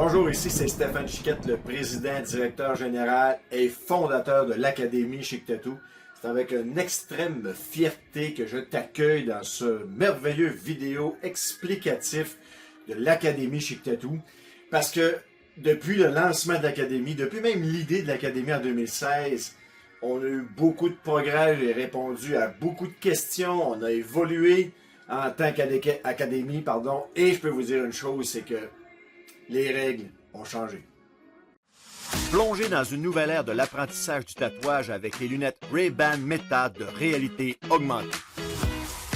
Bonjour, ici c'est Stéphane Chiquette, le président, directeur général et fondateur de l'Académie Chic Tattoo. C'est avec une extrême fierté que je t'accueille dans ce merveilleux vidéo explicatif de l'Académie Chic Tattoo. Parce que depuis le lancement de l'Académie, depuis même l'idée de l'Académie en 2016, on a eu beaucoup de progrès, j'ai répondu à beaucoup de questions, on a évolué en tant qu'Académie, et je peux vous dire une chose, c'est que les règles ont changé. Plongez dans une nouvelle ère de l'apprentissage du tatouage avec les lunettes Ray-Ban Meta de réalité augmentée.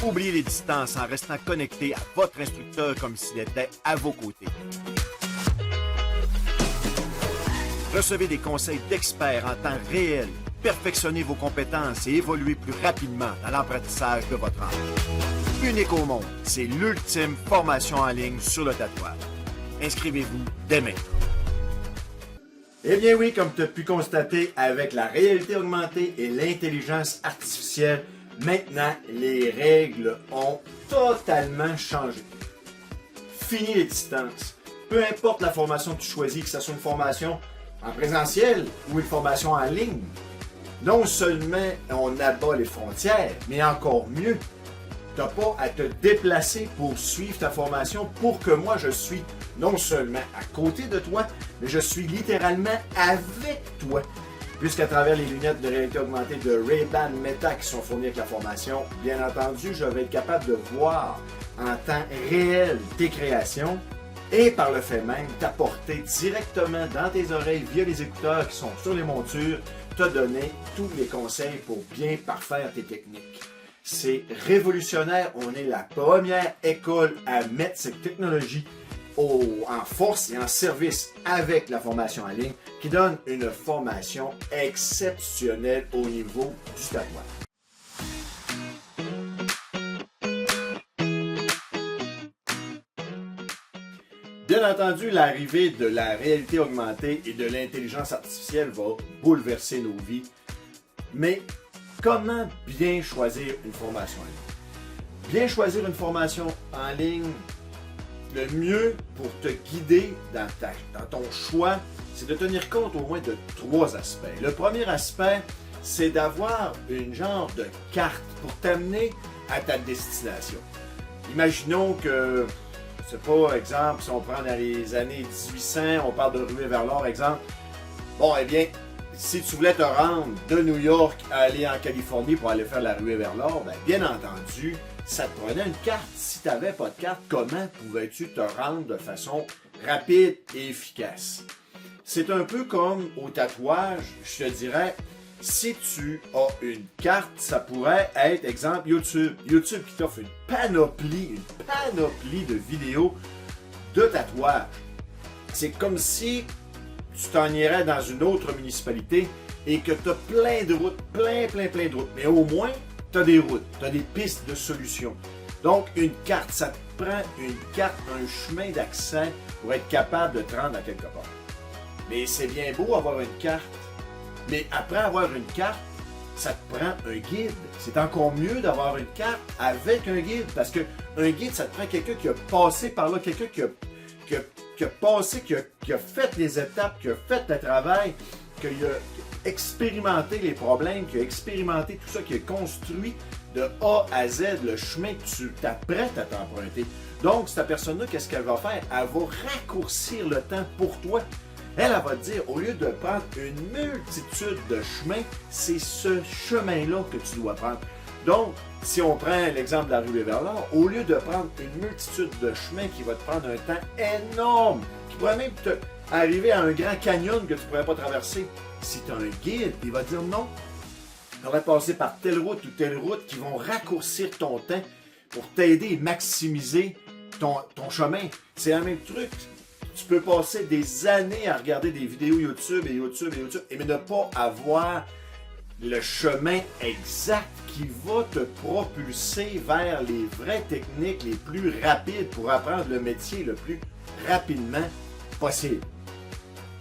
Oubliez les distances en restant connecté à votre instructeur comme s'il était à vos côtés. Recevez des conseils d'experts en temps réel, perfectionnez vos compétences et évoluez plus rapidement dans l'apprentissage de votre art. Unique au monde, c'est l'ultime formation en ligne sur le tatouage. Inscrivez-vous dès maintenant. Eh bien oui, comme tu as pu constater, avec la réalité augmentée et l'intelligence artificielle, maintenant, les règles ont totalement changé. Fini les distances. Peu importe la formation que tu choisis, que ce soit une formation en présentiel ou une formation en ligne, non seulement on abat les frontières, mais encore mieux, tu n'as pas à te déplacer pour suivre ta formation pour que moi je suis non seulement à côté de toi, mais je suis littéralement avec toi. Puisqu'à travers les lunettes de réalité augmentée de Ray-Ban Meta qui sont fournies avec la formation, bien entendu, je vais être capable de voir en temps réel tes créations et par le fait même t'apporter directement dans tes oreilles via les écouteurs qui sont sur les montures, te donner tous les conseils pour bien parfaire tes techniques. C'est révolutionnaire, on est la première école à mettre cette technologie en force et en service avec la formation en ligne qui donne une formation exceptionnelle au niveau du tatouage. Bien entendu, l'arrivée de la réalité augmentée et de l'intelligence artificielle va bouleverser nos vies, mais comment bien choisir une formation en ligne? Bien choisir une formation en ligne, le mieux pour te guider dans ton choix, c'est de tenir compte au moins de 3 aspects. Le premier aspect, c'est d'avoir une genre de carte pour t'amener à ta destination. Imaginons que, c'est pas, exemple, si on prend dans les années 1800, on parle de ruée vers l'or, exemple. Bon, eh bien, si tu voulais te rendre de New York à aller en Californie pour aller faire la ruée vers l'or, bien entendu, ça te prenait une carte. Si tu n'avais pas de carte, comment pouvais-tu te rendre de façon rapide et efficace? C'est un peu comme au tatouage, je te dirais, si tu as une carte, ça pourrait être, exemple, YouTube. YouTube qui t'offre une panoplie de vidéos de tatouage. C'est comme si tu t'en irais dans une autre municipalité et que tu as plein de routes, plein de routes. Mais au moins, tu as des routes, tu as des pistes de solutions. Donc, une carte, ça te prend une carte, un chemin d'accès pour être capable de te rendre à quelque part. Mais c'est bien beau avoir une carte, mais après avoir une carte, ça te prend un guide. C'est encore mieux d'avoir une carte avec un guide, parce qu'un guide, ça te prend quelqu'un qui a passé par là, quelqu'un qui a fait les étapes, qui a fait le travail, qui a expérimenté les problèmes, qui a expérimenté tout ça, qui a construit de A à Z le chemin que tu t'apprêtes à t'emprunter. Donc, cette personne-là, qu'est-ce qu'elle va faire? Elle va raccourcir le temps pour toi. Elle va te dire, au lieu de prendre une multitude de chemins, c'est ce chemin-là que tu dois prendre. Donc, si on prend l'exemple de la ruée vers l'or, au lieu de prendre une multitude de chemins qui va te prendre un temps énorme, qui pourrait même arriver à un grand canyon que tu ne pourrais pas traverser, si tu as un guide, il va te dire non, tu aurais passé par telle route ou telle route qui vont raccourcir ton temps pour t'aider et maximiser ton chemin. C'est le même truc. Tu peux passer des années à regarder des vidéos YouTube et ne pas avoir le chemin exact qui va te propulser vers les vraies techniques les plus rapides pour apprendre le métier le plus rapidement possible.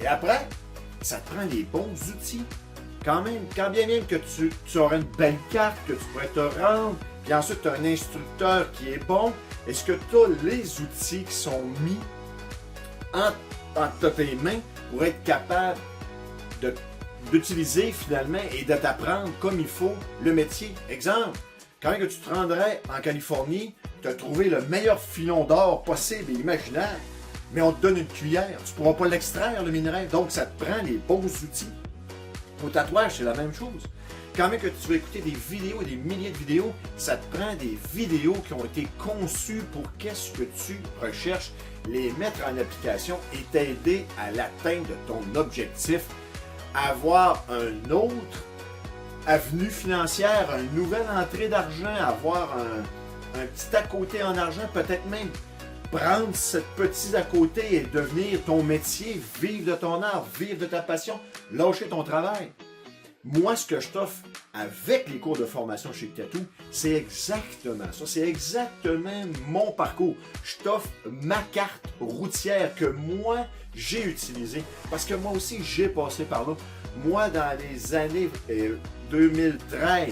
Et après, ça te prend les bons outils. Quand bien même que tu auras une belle carte, que tu pourrais te rendre, puis ensuite tu as un instructeur qui est bon, est-ce que tu as les outils qui sont mis entre tes mains pour être capable d'utiliser finalement et de t'apprendre comme il faut le métier. Exemple, quand que tu te rendrais en Californie, tu as trouvé le meilleur filon d'or possible et imaginable, mais on te donne une cuillère, tu ne pourras pas l'extraire, le minerai, donc ça te prend les bons outils. Au tatouage, c'est la même chose. Quand même que tu vas écouter des vidéos et des milliers de vidéos, ça te prend des vidéos qui ont été conçues pour qu'est-ce que tu recherches, les mettre en application et t'aider à l'atteinte de ton objectif, avoir un autre avenue financière, une nouvelle entrée d'argent, avoir un petit à côté en argent, peut-être même prendre ce petit à côté et devenir ton métier, vivre de ton art, vivre de ta passion, lâcher ton travail. Moi, ce que je t'offre avec les cours de formation chez Tattoo, c'est exactement ça. C'est exactement mon parcours. Je t'offre ma carte routière que moi, j'ai utilisée. Parce que moi aussi, j'ai passé par là. Moi, dans les années 2013,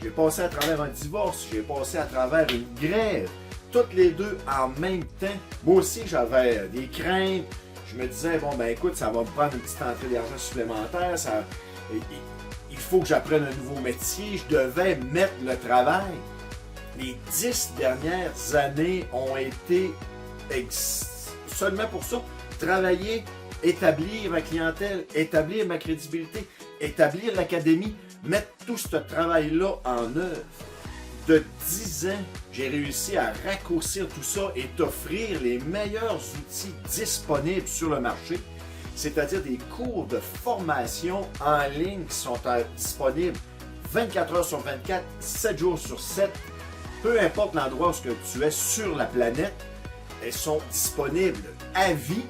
j'ai passé à travers un divorce, j'ai passé à travers une grève. Toutes les deux en même temps. Moi aussi, j'avais des craintes. Je me disais, bon, ben écoute, ça va me prendre une petite entrée d'argent supplémentaire. Il faut que j'apprenne un nouveau métier. Je devais mettre le travail. Les 10 dernières années ont été seulement pour ça. Travailler, établir ma clientèle, établir ma crédibilité, établir l'académie, mettre tout ce travail-là en œuvre. De 10 ans, j'ai réussi à raccourcir tout ça et t'offrir les meilleurs outils disponibles sur le marché, c'est-à-dire des cours de formation en ligne qui sont disponibles 24 heures sur 24, 7 jours sur 7, peu importe l'endroit où tu es sur la planète, elles sont disponibles à vie.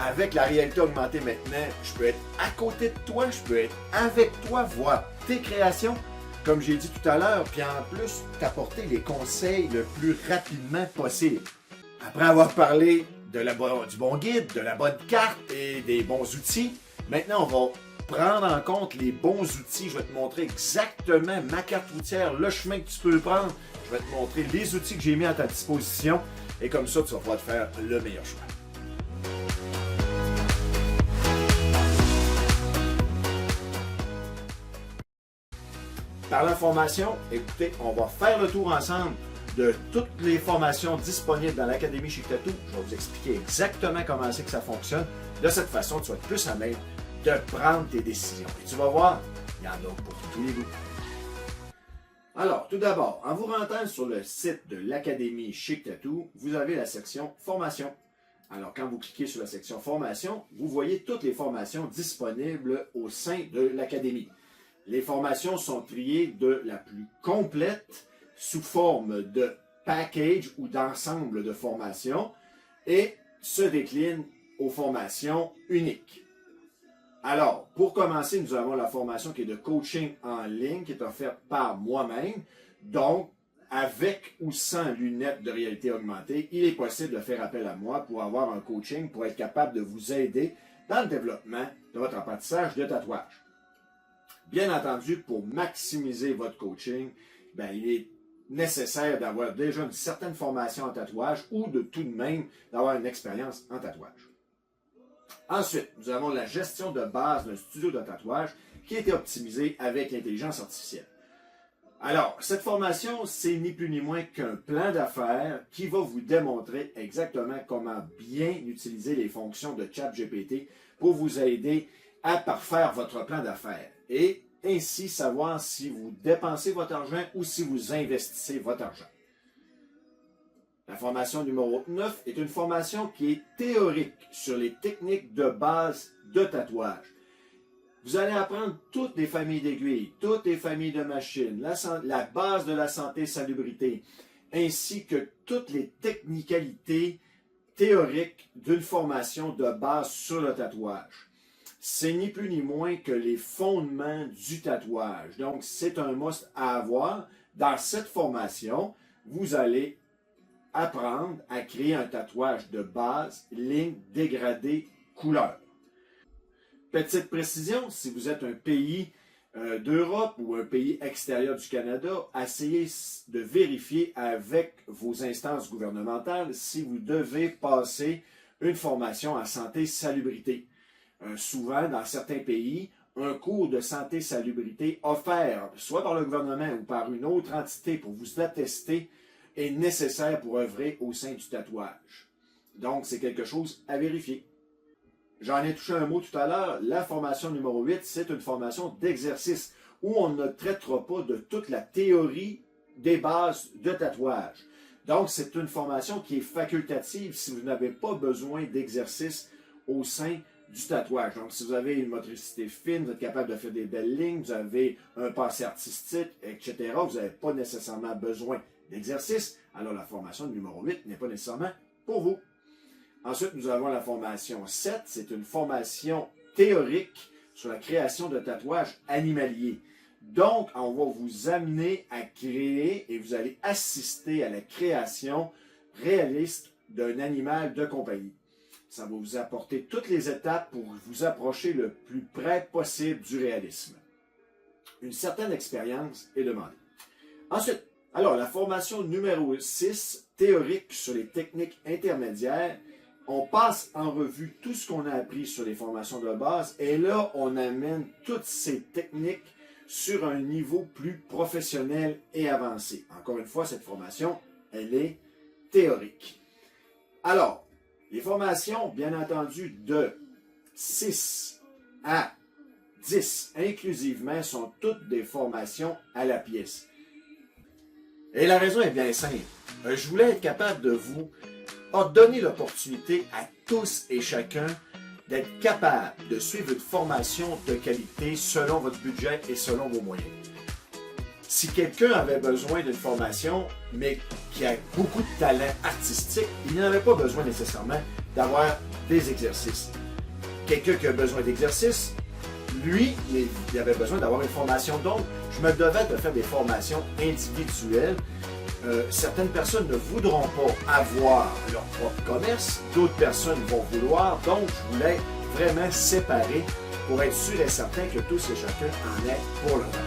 Avec la réalité augmentée maintenant, je peux être à côté de toi, je peux être avec toi, voir tes créations, comme j'ai dit tout à l'heure, puis en plus, t'apporter les conseils le plus rapidement possible. Après avoir parlé du bon guide, de la bonne carte et des bons outils, maintenant on va prendre en compte les bons outils. Je vais te montrer exactement ma carte routière, le chemin que tu peux prendre. Je vais te montrer les outils que j'ai mis à ta disposition et comme ça, tu vas pouvoir te faire le meilleur choix. Par la formation, écoutez, on va faire le tour ensemble de toutes les formations disponibles dans l'Académie Chic Tattoo. Je vais vous expliquer exactement comment c'est que ça fonctionne. De cette façon, tu vas être plus à même de prendre tes décisions. Et tu vas voir, il y en a pour tous les goûts. Alors, tout d'abord, en vous rendant sur le site de l'Académie Chic Tattoo, vous avez la section Formation. Alors, quand vous cliquez sur la section Formation, vous voyez toutes les formations disponibles au sein de l'Académie. Les formations sont triées de la plus complète sous forme de package ou d'ensemble de formations et se déclinent aux formations uniques. Alors, pour commencer, nous avons la formation qui est de coaching en ligne qui est offerte par moi-même. Donc, avec ou sans lunettes de réalité augmentée, il est possible de faire appel à moi pour avoir un coaching pour être capable de vous aider dans le développement de votre apprentissage de tatouage. Bien entendu, pour maximiser votre coaching, il est nécessaire d'avoir déjà une certaine formation en tatouage ou de tout de même d'avoir une expérience en tatouage. Ensuite, nous avons la gestion de base d'un studio de tatouage qui a été optimisé avec l'intelligence artificielle. Alors, cette formation, c'est ni plus ni moins qu'un plan d'affaires qui va vous démontrer exactement comment bien utiliser les fonctions de ChatGPT pour vous aider à parfaire votre plan d'affaires et ainsi savoir si vous dépensez votre argent ou si vous investissez votre argent. La formation numéro 9 est une formation qui est théorique sur les techniques de base de tatouage. Vous allez apprendre toutes les familles d'aiguilles, toutes les familles de machines, la base de la santé et salubrité, ainsi que toutes les technicalités théoriques d'une formation de base sur le tatouage. C'est ni plus ni moins que les fondements du tatouage. Donc, c'est un must à avoir. Dans cette formation, vous allez apprendre à créer un tatouage de base, ligne, dégradé, couleur. Petite précision, si vous êtes un pays d'Europe ou un pays extérieur du Canada, essayez de vérifier avec vos instances gouvernementales si vous devez passer une formation en santé-salubrité. Souvent, dans certains pays, un cours de santé-salubrité offert, soit par le gouvernement ou par une autre entité pour vous attester, est nécessaire pour œuvrer au sein du tatouage. Donc, c'est quelque chose à vérifier. J'en ai touché un mot tout à l'heure. La formation numéro 8, c'est une formation d'exercice où on ne traitera pas de toute la théorie des bases de tatouage. Donc, c'est une formation qui est facultative si vous n'avez pas besoin d'exercice au sein du tatouage. Donc, si vous avez une motricité fine, vous êtes capable de faire des belles lignes, vous avez un passé artistique, etc., vous n'avez pas nécessairement besoin d'exercice, alors la formation numéro 8 n'est pas nécessairement pour vous. Ensuite, nous avons la formation 7, c'est une formation théorique sur la création de tatouages animaliers. Donc, on va vous amener à créer et vous allez assister à la création réaliste d'un animal de compagnie. Ça va vous apporter toutes les étapes pour vous approcher le plus près possible du réalisme. Une certaine expérience est demandée. Ensuite, alors, la formation numéro 6, théorique sur les techniques intermédiaires, on passe en revue tout ce qu'on a appris sur les formations de base et là, on amène toutes ces techniques sur un niveau plus professionnel et avancé. Encore une fois, cette formation, elle est théorique. Alors, les formations, bien entendu, de 6 à 10 inclusivement, sont toutes des formations à la pièce. Et la raison est bien simple. Je voulais être capable de vous donner l'opportunité à tous et chacun d'être capable de suivre une formation de qualité selon votre budget et selon vos moyens. Si quelqu'un avait besoin d'une formation, mais qui a beaucoup de talent artistique, il n'avait pas besoin nécessairement d'avoir des exercices. Quelqu'un qui a besoin d'exercices, lui, il avait besoin d'avoir une formation. Donc, je me devais de faire des formations individuelles. Certaines personnes ne voudront pas avoir leur propre commerce, d'autres personnes vont vouloir, donc je voulais vraiment séparer pour être sûr et certain que tous et chacun en ait pour leur argent.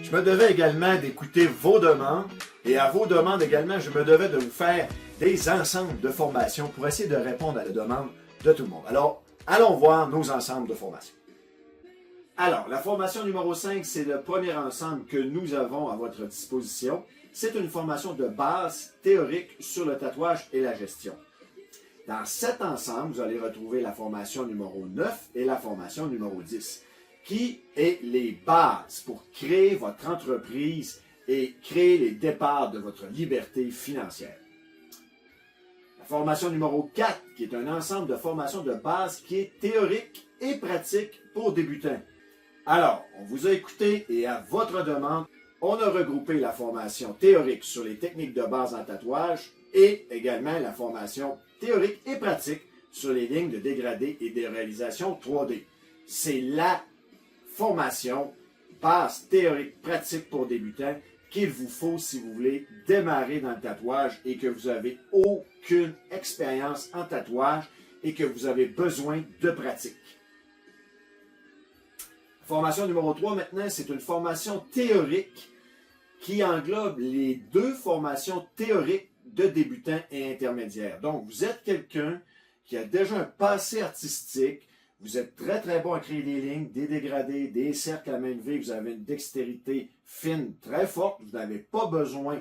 Je me devais également d'écouter vos demandes et à vos demandes également, je me devais de vous faire des ensembles de formations pour essayer de répondre à la demande de tout le monde. Alors, allons voir nos ensembles de formations. Alors, la formation numéro 5, c'est le premier ensemble que nous avons à votre disposition. C'est une formation de base théorique sur le tatouage et la gestion. Dans cet ensemble, vous allez retrouver la formation numéro 9 et la formation numéro 10, qui est les bases pour créer votre entreprise et créer les départs de votre liberté financière. Formation numéro 4, qui est un ensemble de formations de base qui est théorique et pratique pour débutants. Alors, on vous a écouté et à votre demande, on a regroupé la formation théorique sur les techniques de base en tatouage et également la formation théorique et pratique sur les lignes de dégradé et de réalisation 3D. C'est la formation base théorique pratique pour débutants qu'il vous faut si vous voulez démarrer dans le tatouage et que vous avez aucune expérience en tatouage et que vous avez besoin de pratique. Formation numéro 3 maintenant, c'est une formation théorique qui englobe les deux formations théoriques de débutants et intermédiaires. Donc, vous êtes quelqu'un qui a déjà un passé artistique, vous êtes très très bon à créer des lignes, des dégradés, des cercles à main levée, vous avez une dextérité fine très forte, vous n'avez pas besoin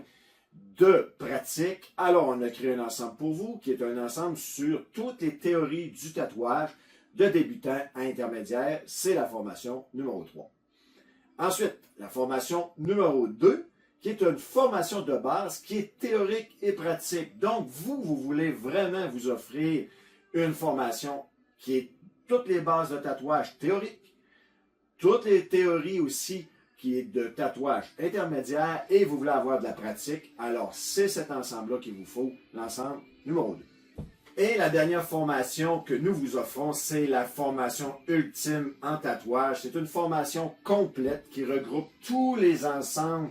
de pratique. Alors on a créé un ensemble pour vous qui est un ensemble sur toutes les théories du tatouage de débutant à intermédiaire. C'est la formation numéro 3. Ensuite, la formation numéro 2 qui est une formation de base qui est théorique et pratique. Donc vous voulez vraiment vous offrir une formation qui est toutes les bases de tatouage théorique, toutes les théories aussi qui est de tatouage intermédiaire et vous voulez avoir de la pratique, alors c'est cet ensemble-là qu'il vous faut, l'ensemble numéro 2. Et la dernière formation que nous vous offrons, c'est la formation ultime en tatouage. C'est une formation complète qui regroupe tous les ensembles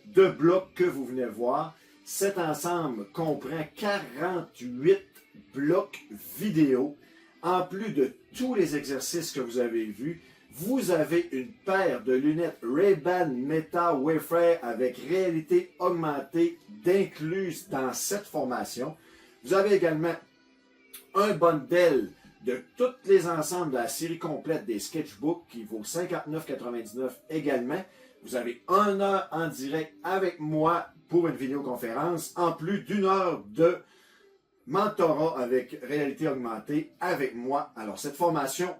de blocs que vous venez voir. Cet ensemble comprend 48 blocs vidéo, en plus de tous les exercices que vous avez vus. vous avez une paire de lunettes Ray-Ban Meta Wayfarer avec réalité augmentée d'incluse dans cette formation. Vous avez également un bundle de tous les ensembles de la série complète des sketchbooks qui vaut 59,99 également. Vous avez 1 heure en direct avec moi pour une vidéoconférence, en plus d'1 heure de mentorat avec réalité augmentée avec moi. Alors, cette formation,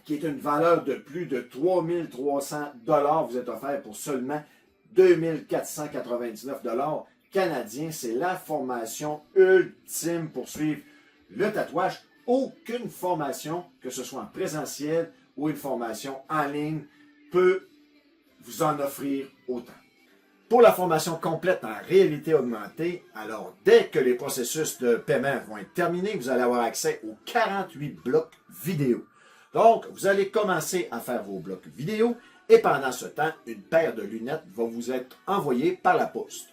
qui est une valeur de plus de 3 300 $, vous êtes offert pour seulement 2 499 $ canadiens. C'est la formation ultime pour suivre le tatouage. Aucune formation, que ce soit en présentiel ou une formation en ligne, peut vous en offrir autant. Pour la formation complète en réalité augmentée, alors dès que les processus de paiement vont être terminés, vous allez avoir accès aux 48 blocs vidéo. Donc, vous allez commencer à faire vos blocs vidéo et pendant ce temps, une paire de lunettes va vous être envoyée par la poste.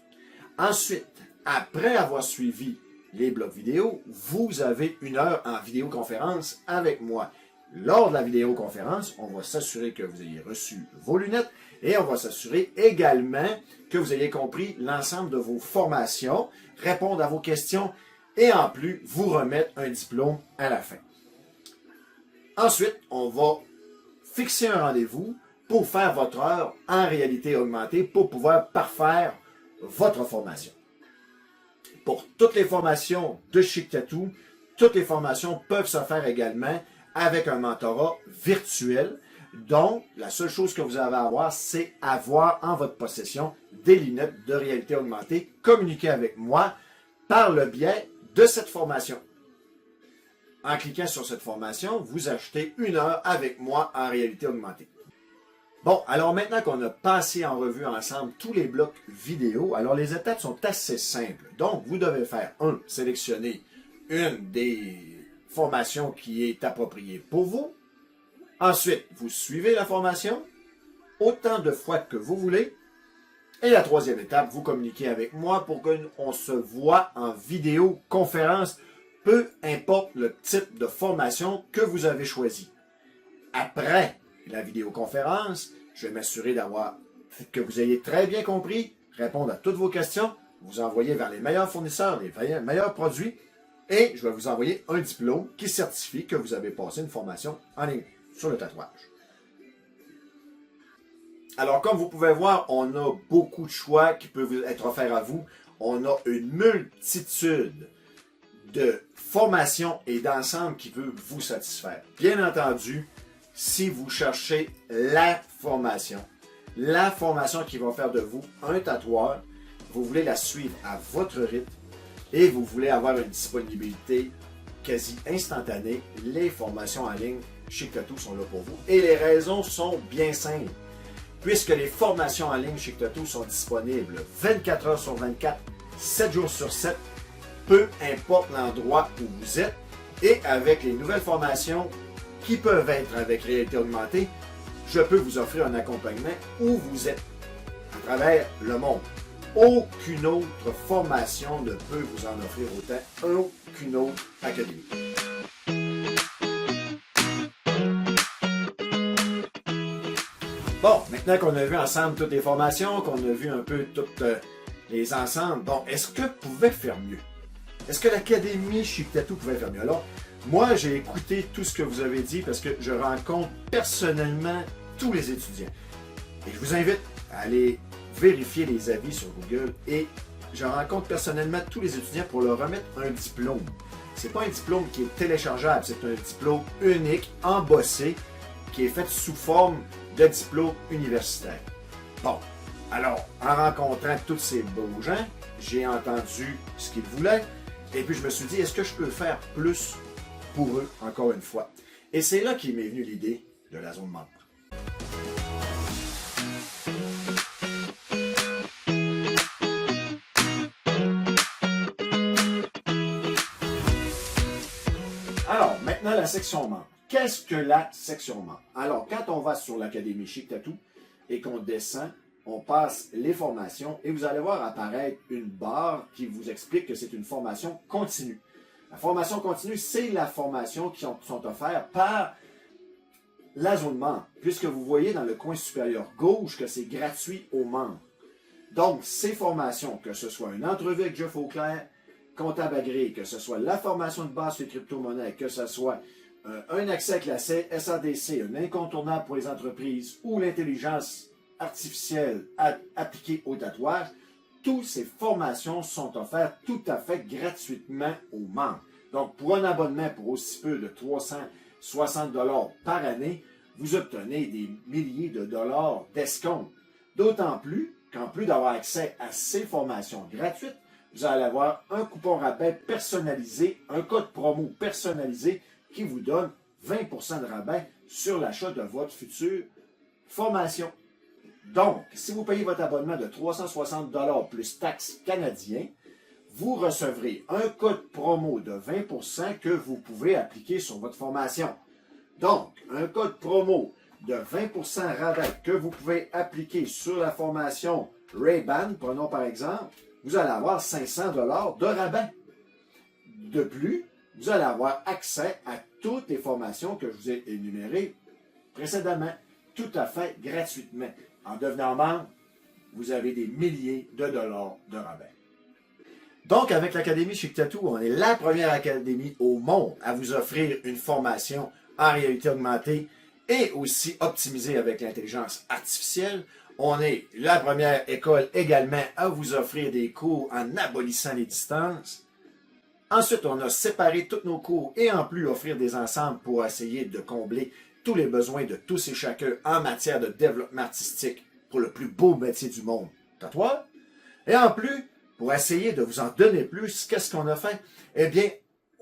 Ensuite, après avoir suivi les blocs vidéo, vous avez 1 heure en vidéoconférence avec moi. Lors de la vidéoconférence, on va s'assurer que vous ayez reçu vos lunettes et on va s'assurer également que vous ayez compris l'ensemble de vos formations, répondre à vos questions et en plus, vous remettre un diplôme à la fin. Ensuite, on va fixer un rendez-vous pour faire votre heure en réalité augmentée pour pouvoir parfaire votre formation. Pour toutes les formations de Chic Tattoo, toutes les formations peuvent se faire également avec un mentorat virtuel. Donc, la seule chose que vous avez à avoir, c'est avoir en votre possession des lunettes de réalité augmentée communiquées avec moi par le biais de cette formation. En cliquant sur cette formation, vous achetez 1 heure avec moi en réalité augmentée. Bon, alors maintenant qu'on a passé en revue ensemble tous les blocs vidéo, alors les étapes sont assez simples. Donc, vous devez faire sélectionner une des formations qui est appropriée pour vous. Ensuite, vous suivez la formation autant de fois que vous voulez. Et la troisième étape, vous communiquez avec moi pour qu'on se voit en vidéoconférence, peu importe le type de formation que vous avez choisi. Après la vidéoconférence, je vais m'assurer que vous ayez très bien compris, répondre à toutes vos questions, vous envoyer vers les meilleurs fournisseurs, les meilleurs produits, et je vais vous envoyer un diplôme qui certifie que vous avez passé une formation en ligne sur le tatouage. Alors, comme vous pouvez voir, on a beaucoup de choix qui peuvent être offerts à vous. On a une multitude de formations et d'ensembles qui peuvent vous satisfaire. Bien entendu, si vous cherchez la formation qui va faire de vous un tatoueur, vous voulez la suivre à votre rythme et vous voulez avoir une disponibilité quasi instantanée, les formations en ligne Chic Tattoo sont là pour vous. Et les raisons sont bien simples. Puisque les formations en ligne Chic Tattoo sont disponibles 24 heures sur 24, 7 jours sur 7, peu importe l'endroit où vous êtes, et avec les nouvelles formations qui peuvent être avec réalité augmentée, je peux vous offrir un accompagnement où vous êtes à travers le monde. Aucune autre formation ne peut vous en offrir autant, aucune autre académie. Bon, maintenant qu'on a vu ensemble toutes les formations, qu'on a vu un peu toutes les ensembles, bon, est-ce que vous pouvez faire mieux? Est-ce que l'Académie Chic Tattoo pouvait faire mieux? Alors, moi, j'ai écouté tout ce que vous avez dit parce que je rencontre personnellement tous les étudiants. Et je vous invite à aller vérifier les avis sur Google et je rencontre personnellement tous les étudiants pour leur remettre un diplôme. C'est pas un diplôme qui est téléchargeable, c'est un diplôme unique, embossé, qui est fait sous forme de diplôme universitaire. Bon, alors, en rencontrant tous ces beaux gens, j'ai entendu ce qu'ils voulaient et puis je me suis dit, est-ce que je peux faire plus pour eux, encore une fois? Et c'est là qu'est m'est venue l'idée de la zone membre. Alors, maintenant la section membre. Qu'est-ce que la section membre? Alors, quand on va sur l'Académie Chic Tattoo et qu'on descend, on passe les formations et vous allez voir apparaître une barre qui vous explique que c'est une formation continue. La formation continue, c'est la formation qui sont offertes par la zone membre, puisque vous voyez dans le coin supérieur gauche que c'est gratuit aux membres. Donc, ces formations, que ce soit une entrevue avec Jeff Auclair, comptable agréé, que ce soit la formation de base sur les crypto-monnaies, que ce soit un accès avec la SADC, un incontournable pour les entreprises, ou l'intelligence artificielle appliquée au tatouage, toutes ces formations sont offertes tout à fait gratuitement aux membres. Donc, pour un abonnement pour aussi peu de 360 $ par année, vous obtenez des milliers de dollars d'escompte. D'autant plus qu'en plus d'avoir accès à ces formations gratuites, vous allez avoir un coupon rabais personnalisé, un code promo personnalisé qui vous donne 20% de rabais sur l'achat de votre future formation. Donc, si vous payez votre abonnement de 360 $ plus taxes canadiens, vous recevrez un code promo de 20% que vous pouvez appliquer sur votre formation. Donc, un code promo de 20% rabais que vous pouvez appliquer sur la formation Ray-Ban, prenons par exemple, vous allez avoir 500 $ de rabais. De plus, vous allez avoir accès à toutes les formations que je vous ai énumérées précédemment, tout à fait gratuitement. En devenant membre, vous avez des milliers de dollars de rabais. Donc, avec l'Académie Chic Tattoo, on est la première académie au monde à vous offrir une formation en réalité augmentée et aussi optimisée avec l'intelligence artificielle. On est la première école également à vous offrir des cours en abolissant les distances. Ensuite, on a séparé tous nos cours et en plus offrir des ensembles pour essayer de combler tous les besoins de tous et chacun en matière de développement artistique pour le plus beau métier du monde, tatouage. Et en plus, pour essayer de vous en donner plus, qu'est-ce qu'on a fait? Eh bien,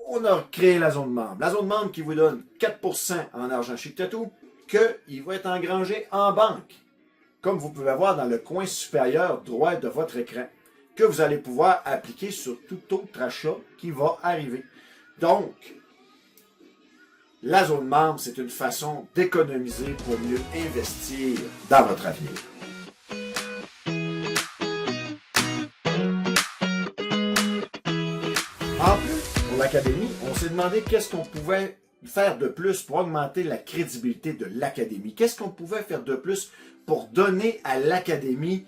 on a créé la zone membre. La zone membre qui vous donne 4% en argent Chic Tattoo, qu'il va être engrangé en banque, comme vous pouvez voir dans le coin supérieur droit de votre écran, que vous allez pouvoir appliquer sur tout autre achat qui va arriver. Donc, la zone membre, c'est une façon d'économiser pour mieux investir dans votre avenir. En plus, pour l'Académie, on s'est demandé qu'est-ce qu'on pouvait faire de plus pour augmenter la crédibilité de l'Académie. Qu'est-ce qu'on pouvait faire de plus pour donner à l'Académie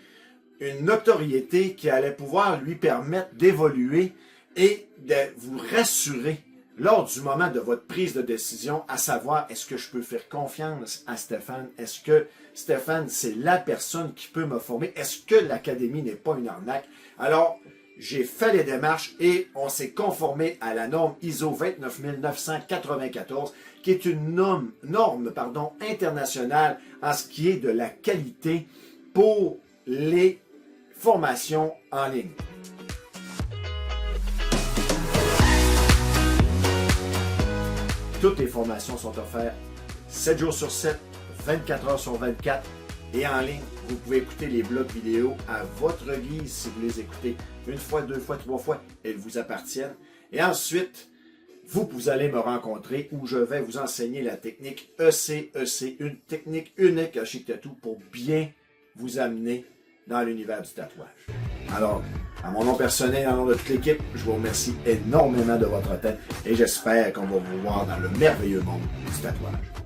une notoriété qui allait pouvoir lui permettre d'évoluer et de vous rassurer lors du moment de votre prise de décision, à savoir, est-ce que je peux faire confiance à Stéphane? Est-ce que Stéphane, c'est la personne qui peut me former? Est-ce que l'Académie n'est pas une arnaque? Alors, j'ai fait les démarches et on s'est conformé à la norme ISO 29994, qui est une norme internationale en ce qui est de la qualité pour les formations en ligne. Toutes les formations sont offertes 7 jours sur 7, 24 heures sur 24 et en ligne. Vous pouvez écouter les blogs vidéo à votre guise si vous les écoutez une fois, deux fois, trois fois, elles vous appartiennent. Et ensuite, vous allez me rencontrer où je vais vous enseigner la technique ECEC, une technique unique à Chic Tattoo pour bien vous amener dans l'univers du tatouage. Alors, à mon nom personnel et en nom de toute l'équipe, je vous remercie énormément de votre temps et j'espère qu'on va vous voir dans le merveilleux monde du tatouage.